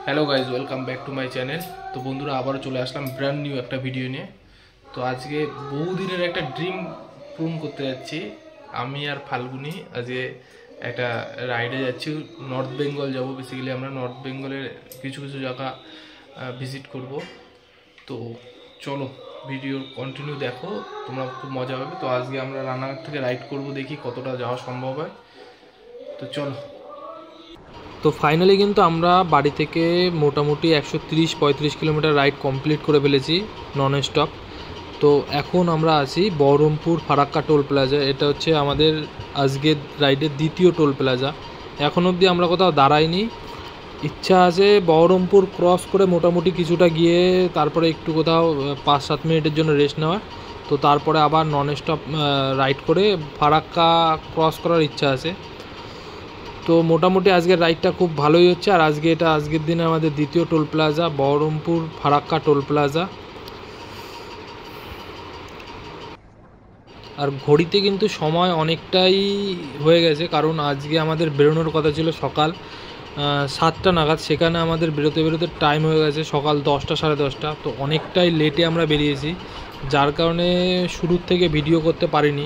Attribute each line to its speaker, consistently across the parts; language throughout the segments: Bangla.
Speaker 1: Hello guys welcome back to my channel. तो बंधुरा आबारो चले आसलाम ब्रांड निउ एक भिडियो निये। तो आज के बहुदिनेर एक ड्रीम पूर्ण करते जाচ্ছি আমি আর ফাল্গুনি। আজকে একটা রাইডে যাচ্ছি, নর্থ বেঙ্গল যাব। বেসিক্যালি আমরা নর্থ বেঙ্গলের কিছু কিছু জায়গা ভিজিট করব। তো চলো ভিডিও কন্টিনিউ দেখো, তোমরা খুব মজা পাবে। তো আজকে আমরা রানাঘাট থেকে রাইড করব, দেখি কতটা যাওয়া সম্ভব হয়। তো চলো। তো ফাইনালি কিন্তু আমরা বাড়ি থেকে মোটামুটি 130-35 কিলোমিটার রাইড কমপ্লিট করে ফেলেছি নন স্টপ। তো এখন আমরা আছি বহরমপুর ফারাক্কা টোল প্লাজা। এটা হচ্ছে আমাদের আজকের রাইডের দ্বিতীয় টোল প্লাজা। এখন অবধি আমরা কোথাও দাঁড়াইনি। ইচ্ছা আছে বহরমপুর ক্রস করে মোটামুটি কিছুটা গিয়ে তারপরে একটু কোথাও 5-7 মিনিটের জন্য রেস্ট নেওয়ার। তো তারপরে আবার নন স্টপ রাইড করে ফারাক্কা ক্রস করার ইচ্ছা আছে। তো মোটামুটি আজকের রাইডটা খুব ভালোই হচ্ছে। আর আজকের দিনে আমাদের দ্বিতীয় toll plaza Baharampur Farakka toll plaza. আর ঘড়িতে কিন্তু সময় অনেকটাই হয়ে গেছে, কারণ আজকে আমাদের বেরোনোর কথা ছিল সকাল 7টা নাগাদ। সেখানে আমাদের বেরোতে টাইম হয়ে গেছে সকাল 10টা সাড়ে 10টা। তো অনেকটাই লেটে আমরা বেরিয়েছি, যার কারণে শুরুর থেকে ভিডিও করতে পারিনি,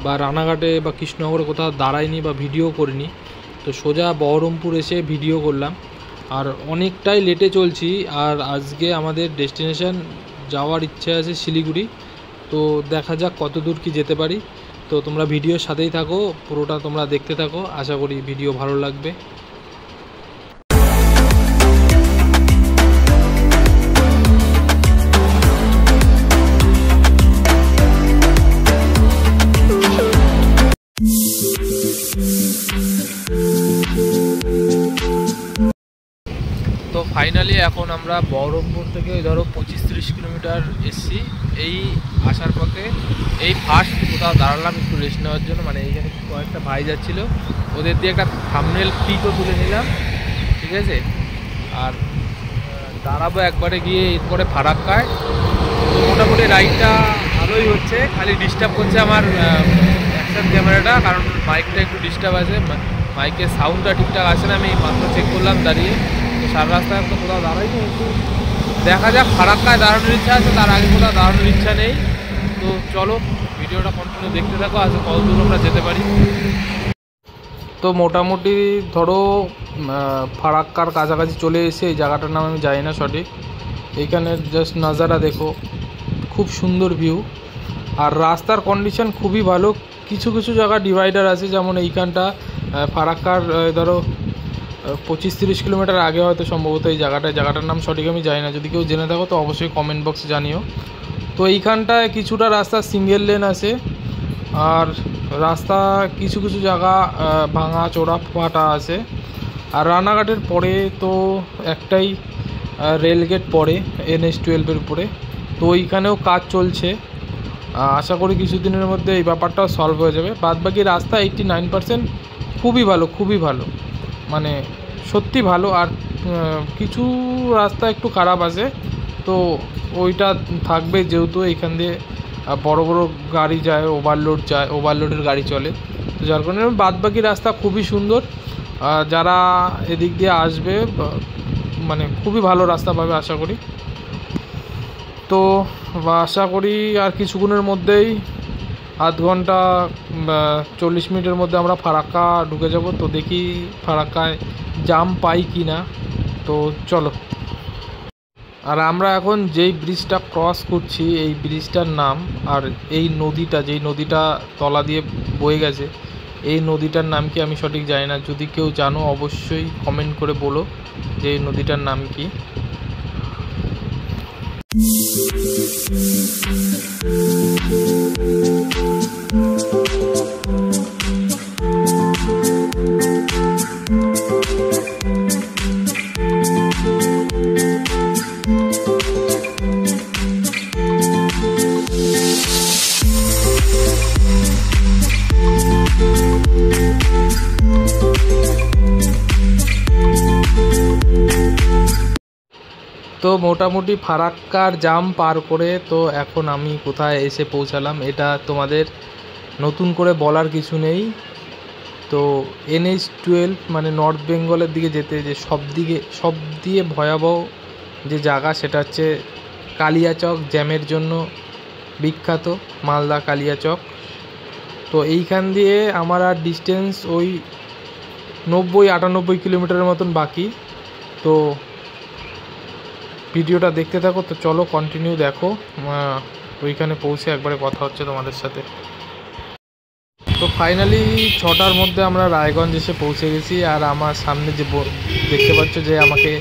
Speaker 1: বা রানাঘাটে বা কৃষ্ণনগরে কোথাও দাঁড়াইনি বা ভিডিও করিনি। তো সোজা বহরমপুর এসে ভিডিও করলাম। আর অনেকটাই লেটে চলছি। আর আজকে আমাদের ডেস্টিনেশন যাওয়ার ইচ্ছে আছে শিলিগুড়ি। তো দেখা যাক কত দূর কি যেতে পারি। তো তোমরা ভিডিওর সাথেই থাকো, পুরোটা তোমরা দেখতে থাকো। আশা করি ভিডিও ভালো লাগবে। তো ফাইনালি এখন আমরা বহরমপুর থেকে ধরো 25-30 কিলোমিটার এসছি। এই আসার পথে এই ফার্স্ট কোথাও দাঁড়ালাম একটু রেস্ট নেওয়ার জন্য। মানে এইখানে কয়েকটা ভাই যাচ্ছিলো, ওদের দিয়ে একটা থাম্বনেল পিকও তুলে নিলাম, ঠিক আছে। আর দাঁড়াবো একবারে গিয়ে এরপরে ফারাক্কায়। তো মোটামুটি রাইডটা ভালোই হচ্ছে, খালি ডিস্টার্ব করছে আমার অ্যাকশন ক্যামেরাটা, কারণ মাইকটা একটু ডিস্টার্ব আছে। মাইকের সাউন্ডটা ঠিকঠাক আসে না। আমি মাত্র চেক করলাম দাঁড়িয়ে। তো সারা রাস্তায় তো কোথাও দাঁড়াইনি, একটু দেখা যাক। ফারাক্কায় দাঁড়ানোর ইচ্ছা আছে, তার আগে কোথাও দাঁড়ানোর ইচ্ছা নেই। তো চলো ভিডিওটা কন্টিনিউ দেখতে থাকো, আজ কত দূর আমরা যেতে পারি। তো মোটামুটি ধরো ফারাক্কার কাছাকাছি চলে এসে, এই জায়গাটার নাম আমি জানি না সঠিক। এইখানে জাস্ট নাজারা দেখো, খুব সুন্দর ভিউ। আর রাস্তার কন্ডিশন খুবই ভালো। কিছু কিছু জায়গা ডিভাইডার আছে, যেমন এইখানটা ফারাক্কার ধরো 25-30 কিলোমিটার আগে হয়তো সম্ভবত এই জায়গাটার নাম সঠিক আমি জানি না। যদি কেউ জেনে থাকো তো অবশ্যই কমেন্ট বক্সে জানিও। তো এইখানটায় কিছুটা রাস্তা সিঙ্গেল লেন আছে, আর রাস্তা কিছু কিছু জায়গা ভাঙা চোরা ফাটা আছে। আর রানাঘাটের পরে তো একটাই রেলগেট পড়ে NH-12 উপরে। তো ওইখানেও কাজ চলছে। আশা করি কিছুদিনের মধ্যে এই ব্যাপারটাও সলভ হয়ে যাবে। বাদবাকি রাস্তা 89% খুবই ভালো, মানে সত্যি ভালো। আর কিছু রাস্তা একটু খারাপ আছে, তো ওইটা থাকবে, যেহেতু এইখান দিয়ে বড় গাড়ি যায়, ওভারলোডের গাড়ি চলে। তো যার কারণে বাদবাকি রাস্তা খুবই সুন্দর। যারা এদিক দিয়ে আসবে মানে খুবই ভালো রাস্তা পাবে আশা করি। তো আশা করি আর কিছুক্ষণের মধ্যেই, আধ ঘন্টা 40 মিনিটের মধ্যে আমরা ফারাক্কা ঢুকে যাব। তো দেখি ফারাক্কায় জাম পাই কি না। তো চলো। আর আমরা এখন যেই ব্রিজটা ক্রস করছি, এই ব্রিজটার নাম, আর এই নদীটা, যেই নদীটা তলা দিয়ে বয়ে গেছে, এই নদীটার নাম কি আমি সঠিক জানি না। যদি কেউ জানো অবশ্যই কমেন্ট করে বলো যে এই নদীটার নাম কি। তো মোটামুটি ফারাক্কার জাম পার করে তো এখন আমি কোথায় এসে পৌঁছালাম, এটা তোমাদের নতুন করে বলার কিছু নেই। তো NH-12 মানে নর্থ বেঙ্গলের দিকে যেতে যে সব দিয়ে ভয়াবহ যে জায়গা সেটা হচ্ছে কালিয়াচক, জ্যামের জন্য বিখ্যাত মালদা কালিয়াচক। তো এইখান দিয়ে আমার আর ডিস্টেন্স ওই 90-98 কিলোমিটারের মতন বাকি। তো ভিডিওটা দেখতে থাকো। তো চলো কন্টিনিউ দেখো, ওইখানে পৌঁছে একবারে কথা হচ্ছে তোমাদের সাথে। তো ফাইনালি 6টার মধ্যে আমরা রায়গঞ্জ এসে পৌঁছে গেছি। আর আমার সামনে যে দেখতে পাচ্ছ যে আমাকে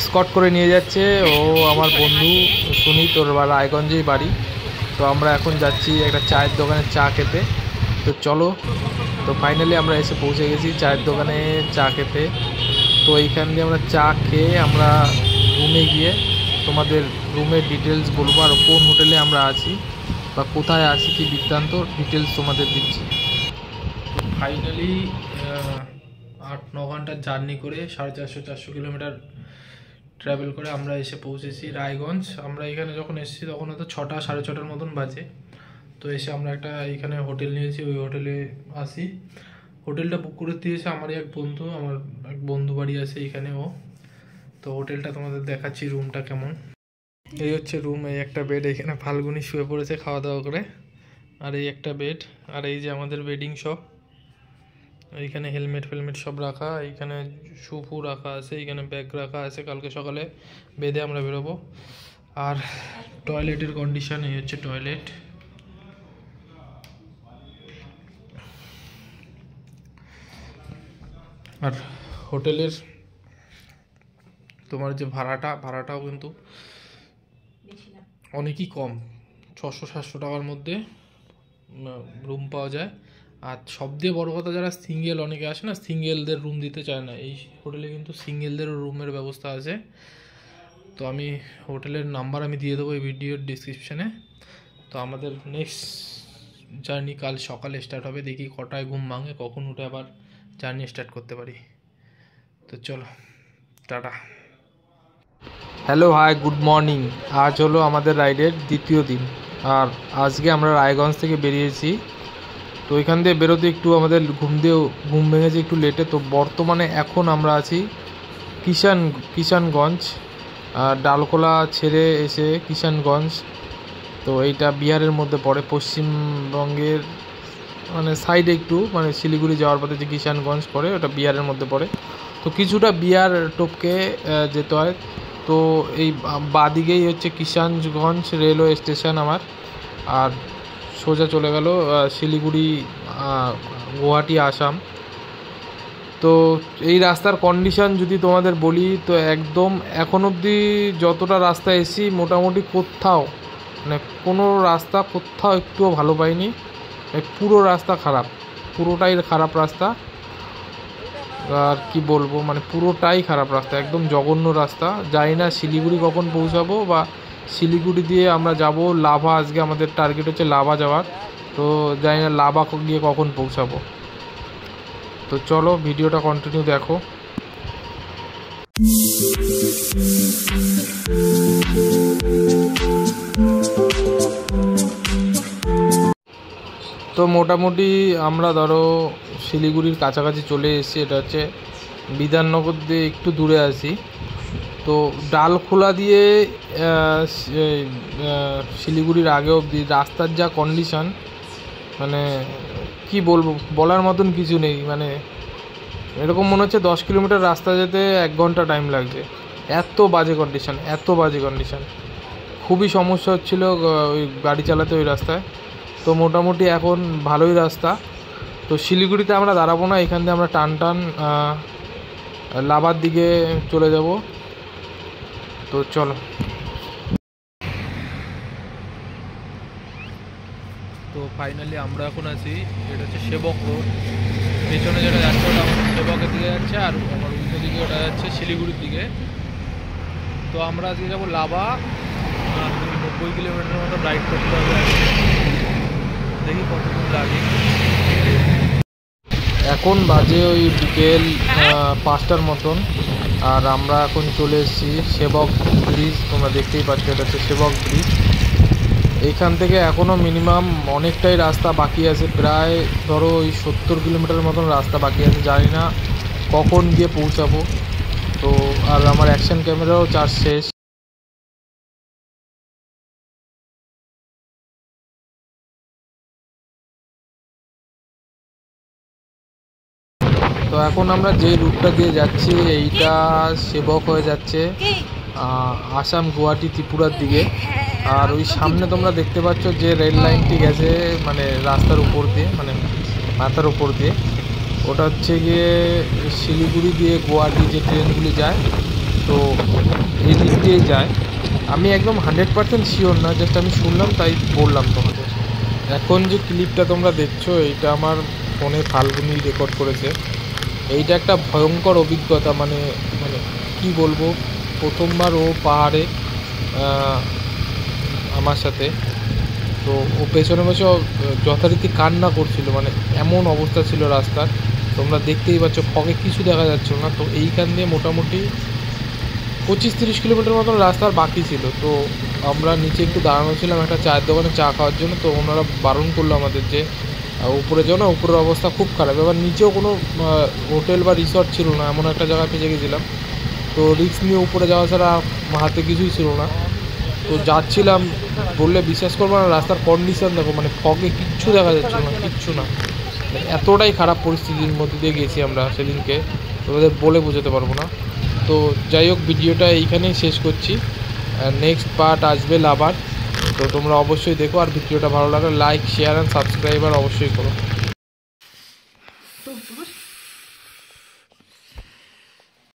Speaker 1: স্কট করে নিয়ে যাচ্ছে, ও আমার বন্ধু সুনীত, ওর রায়গঞ্জেই বাড়ি। তো আমরা এখন যাচ্ছি একটা চায়ের দোকানে চা খেতে। তো চলো, তো ফাইনালি আমরা এসে পৌঁছে গেছি চায়ের দোকানে চা খেতে। তো এইখান দিয়ে আমরা চা খেয়ে আমরা রুমে গিয়ে তোমাদের রুমের ডিটেলস বলবো, আর কোন হোটেলে আমরা আছি বা কোথায় আছি কি বৃত্তান্ত ডিটেলস তোমাদের দিচ্ছি। তো ফাইনালি 8-9 ঘন্টার জার্নি করে 450-400 কিলোমিটার ট্রাভেল করে আমরা এসে পৌঁছেছি রায়গঞ্জ। আমরা এখানে যখন এসেছি তখন হয়তো 6টা 6:30 মতন বাজে। তো এসে আমরা একটা এইখানে হোটেল নিয়েছি, ওই হোটেলে আসি। হোটেলটা বুক করে দিয়েছে আমারই এক বন্ধু বাড়ি আছে এইখানে ও। তো হোটেলটা তোমাদের দেখাচ্ছি রুমটা কেমন। এই হচ্ছে রুম, এই একটা বেড, এখানে ফাল্গুনি শুয়ে পড়েছে খাওয়া দাওয়া করে। আর এই একটা বেড, আর এই যে আমাদের বেডিং শপ, এইখানে হেলমেট সব রাখা, এইখানে শু রাখা আছে, এইখানে ব্যাগ রাখা আছে, কালকে সকালে বেঁধে আমরা বেরোবো। আর টয়লেটের কন্ডিশন, এই হচ্ছে টয়লেট। আর হোটেলের তোমার যে ভাড়াটাও কিন্তু অনেকই কম, 600-700 টাকার মধ্যে রুম পাওয়া যায়। আর সব দিয়ে বড়ো কথা, যারা সিঙ্গেল অনেকে আসে না, সিঙ্গেলদের রুম দিতে চায় না, এই হোটেলে কিন্তু সিঙ্গেলদেরও রুমের ব্যবস্থা আছে। তো আমি হোটেলের নাম্বার আমি দিয়ে দেবো এই ভিডিওর ডিসক্রিপশানে। তো আমাদের নেক্সট জার্নি কাল সকালে স্টার্ট হবে, দেখি কটায় ঘুম ভাঙে, কখন উঠে আবার জার্নি স্টার্ট করতে পারি। তো চলো, টাটা। Hello, hi, good morning. আজ হলো আমাদের রাইডের দ্বিতীয় দিন। আর আজকে আমরা রায়গঞ্জ থেকে বেরিয়েছি। তো এখান দিয়ে বেরোতে একটু আমাদের ঘুম ভেঙেছে একটু লেটে। তো বর্তমানে এখন আমরা আছি কিষানগঞ্জ, ডালখোলা ছেড়ে এসে কিষানগঞ্জ। তো এইটা বিহারের মধ্যে পড়ে, পশ্চিমবঙ্গের মানে সাইডে একটু, মানে শিলিগুড়ি যাওয়ার পথে যে কিষানগঞ্জ পড়ে ওটা বিহারের মধ্যে পড়ে। তো কিছুটা বিহার টপকে যেতে হয়। তো এই বাদিকেই হচ্ছে কিষানগঞ্জ রেলওয়ে স্টেশন আমার। আর সোজা চলে গেল শিলিগুড়ি, গুয়াহাটি, আসাম। তো এই রাস্তার কন্ডিশন যদি তোমাদের বলি, তো একদম এখন অবধি যতটা রাস্তা এসি মোটামুটি কোথাও মানে কোনো রাস্তা কোথাও একটুও ভালো পাইনি। পুরো রাস্তা খারাপ, পুরোটাই খারাপ রাস্তা। আর কি বলবো, মানে পুরোটাই খারাপ রাস্তা, একদম জঘন্য রাস্তা। জানি না শিলিগুড়ি কখন পৌঁছাবো, বা শিলিগুড়ি দিয়ে আমরা যাব লাভা। আজকে আমাদের টার্গেট হচ্ছে লাভা যাওয়ার। তো জানি না লাভা গিয়ে কখন পৌঁছাবো। তো চলো ভিডিওটা কন্টিনিউ দেখো। তো মোটামুটি আমরা ধরো শিলিগুড়ির কাছাকাছি চলে এসেছি। এটা হচ্ছে বিধাননগর দিয়ে একটু দূরে আছি। তো ডালখোলা দিয়ে শিলিগুড়ির আগে অবধি রাস্তার যা কন্ডিশন, মানে কি বলবো, বলার মতন কিছু নেই। মানে এরকম মনে হচ্ছে 10 কিলোমিটার রাস্তা যেতে 1 ঘন্টা টাইম লাগছে। এত বাজে কন্ডিশন, খুবই সমস্যা হচ্ছিল ওই গাড়ি চালাতে ওই রাস্তায়। তো মোটামুটি এখন ভালোই রাস্তা। তো শিলিগুড়িতে আমরা দাঁড়াবো না, এখান দিয়ে আমরা টান লাভার দিকে চলে যাব। তো চলো। তো ফাইনালি আমরা এখন আছি, এটা হচ্ছে সেবক রোড। পেছনে যেটা যাচ্ছে ওটা আমাদের সেবকের দিকে যাচ্ছে, আর আমার উল্টো দিকে ওটা যাচ্ছে শিলিগুড়ির দিকে। তো আমরা আজকে যাবো লাভা, 90 কিলোমিটার মতো রাইড করতে হবে। দেখি কতক্ষণ লাগে। এখন বাজে ওই বিকেল 5টার মতন। আর আমরা এখন চলে এসেছি সেবক ব্রিজ, তোমরা দেখতেই পাচ্ছ, এটা হচ্ছে সেবক ব্রিজ। এইখান থেকে এখনও মিনিমাম অনেকটাই রাস্তা বাকি আছে, প্রায় ধরো ওই 70 কিলোমিটার মতন রাস্তা বাকি আছে। জানি না কখন গিয়ে পৌঁছাবো। তো আর আমার অ্যাকশন ক্যামেরাও চার্জ শেষ। তো এখন আমরা যে রুটটা দিয়ে যাচ্ছি এইটা সেবক হয়ে যাচ্ছে আসাম, গুয়াহাটি, ত্রিপুরার দিকে। আর ওই সামনে তোমরা দেখতে পাচ্ছ যে রেল লাইনটি গেছে মানে রাস্তার উপর দিয়ে, মানে মাথার উপর দিয়ে, ওটা হচ্ছে গিয়ে শিলিগুড়ি দিয়ে গুয়াহাটি যে ট্রেনগুলি যায়, তো এই দিক দিয়েই যায়। আমি একদম 100% শিওর না, জাস্ট আমি শুনলাম তাই বললাম তোমাদের। এখন যে ক্লিপটা তোমরা দেখছো এইটা আমার ফোনে ফাল্গুনি রেকর্ড করেছে। এইটা একটা ভয়ঙ্কর অভিজ্ঞতা, মানে মানে কি বলবো, প্রথমবার ও পাহাড়ে আমার সাথে। তো ও পেছনে বসে যথারীতি কান্না করছিল, মানে এমন অবস্থা ছিল রাস্তার, তোমরা দেখতেই পাচ্ছ ফগে কিছু দেখা যাচ্ছিল না। তো এইখান দিয়ে মোটামুটি 25-30 কিলোমিটার মতন রাস্তার বাকি ছিল। তো আমরা নিচে একটু দাঁড়ানো ছিলাম একটা চায়ের দোকানে চা খাওয়ার জন্য। তো ওনারা বারণ করলো আমাদের যে উপরে যাও না, উপরের অবস্থা খুব খারাপ। এবার নিচেও কোনো হোটেল বা রিসর্ট ছিল না, এমন একটা জায়গায় ফেঁসে গেছিলাম। তো রিস্ক নিয়ে উপরে যাওয়া ছাড়া হাতে কিছুই ছিল না। তো যাচ্ছিলাম, বললে বিশ্বাস করবো না, রাস্তার কন্ডিশন দেখো, মানে ফগে কিচ্ছু দেখা যাচ্ছে না, কিচ্ছু না। এতটাই খারাপ পরিস্থিতির মধ্যে দিয়ে গেছি আমরা সেদিনকে, তোমাদের বলে বোঝাতে পারবো না। তো যাই হোক, ভিডিওটা এইখানেই শেষ করছি। নেক্সট পার্ট আসবে লাভার। তো তোমরা অবশ্যই দেখো, আর ভিডিওটা ভালো লাগলে লাইক, শেয়ার অ্যান্ড সাবস্ক্রাইব আর অবশ্যই করো।